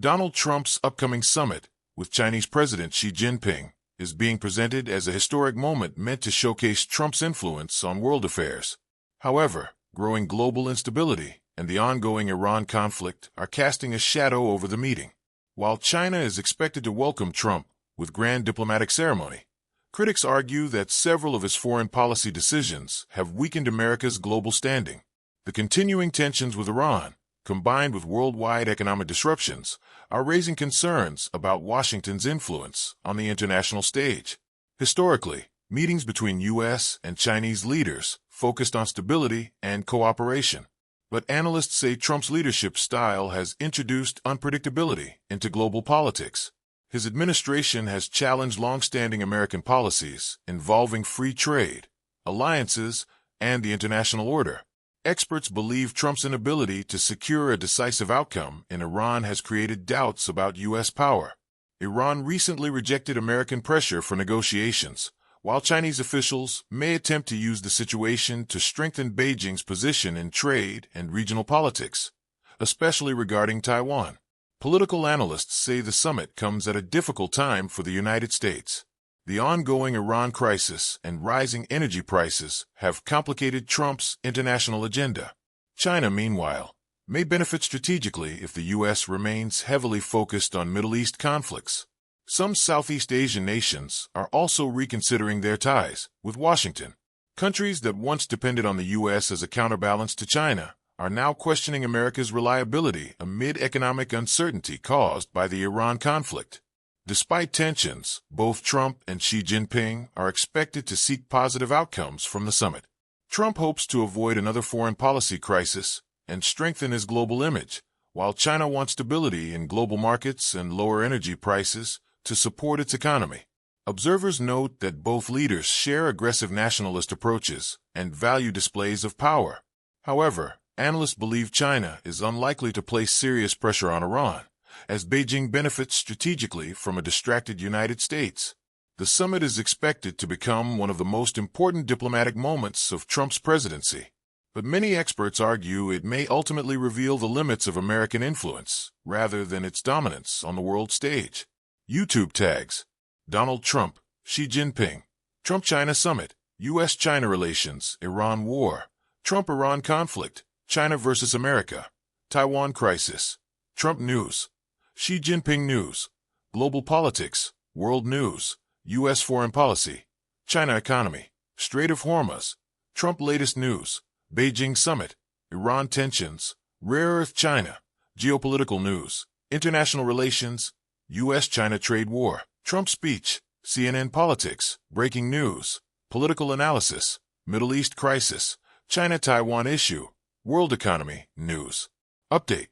Donald Trump's upcoming summit with Chinese President Xi Jinping is being presented as a historic moment meant to showcase Trump's influence on world affairs. However, growing global instability and the ongoing Iran conflict are casting a shadow over the meeting. While China is expected to welcome Trump with grand diplomatic ceremony, critics argue that several of his foreign policy decisions have weakened America's global standing. The continuing tensions with Iran, combined with worldwide economic disruptions, are raising concerns about Washington's influence on the international stage. Historically, meetings between U.S. and Chinese leaders focused on stability and cooperation. But analysts say Trump's leadership style has introduced unpredictability into global politics. His administration has challenged long-standing American policies involving free trade, alliances, and the international order. Experts believe Trump's inability to secure a decisive outcome in Iran has created doubts about U.S. power. Iran recently rejected American pressure for negotiations, while Chinese officials may attempt to use the situation to strengthen Beijing's position in trade and regional politics, especially regarding Taiwan. Political analysts say the summit comes at a difficult time for the United States. The ongoing Iran crisis and rising energy prices have complicated Trump's international agenda. China, meanwhile, may benefit strategically if the U.S. remains heavily focused on Middle East conflicts. Some Southeast Asian nations are also reconsidering their ties with Washington. Countries that once depended on the U.S. as a counterbalance to China are now questioning America's reliability amid economic uncertainty caused by the Iran conflict. Despite tensions, both Trump and Xi Jinping are expected to seek positive outcomes from the summit. Trump hopes to avoid another foreign policy crisis and strengthen his global image, while China wants stability in global markets and lower energy prices to support its economy. Observers note that both leaders share aggressive nationalist approaches and value displays of power. However, analysts believe China is unlikely to place serious pressure on Iran, as Beijing benefits strategically from a distracted United States. The summit is expected to become one of the most important diplomatic moments of Trump's presidency, but many experts argue it may ultimately reveal the limits of American influence rather than its dominance on the world stage. YouTube tags: Donald Trump, Xi Jinping, Trump-China Summit, U.S.-China relations, Iran war, Trump-Iran conflict, China versus America, Taiwan crisis, Trump news, Xi Jinping news, global politics, world news, U.S. foreign policy, China economy, Strait of Hormuz, Trump latest news, Beijing summit, Iran tensions, rare earth China, geopolitical news, international relations, U.S.-China trade war, Trump speech, CNN politics, breaking news, political analysis, Middle East crisis, China-Taiwan issue, world economy, news. Update.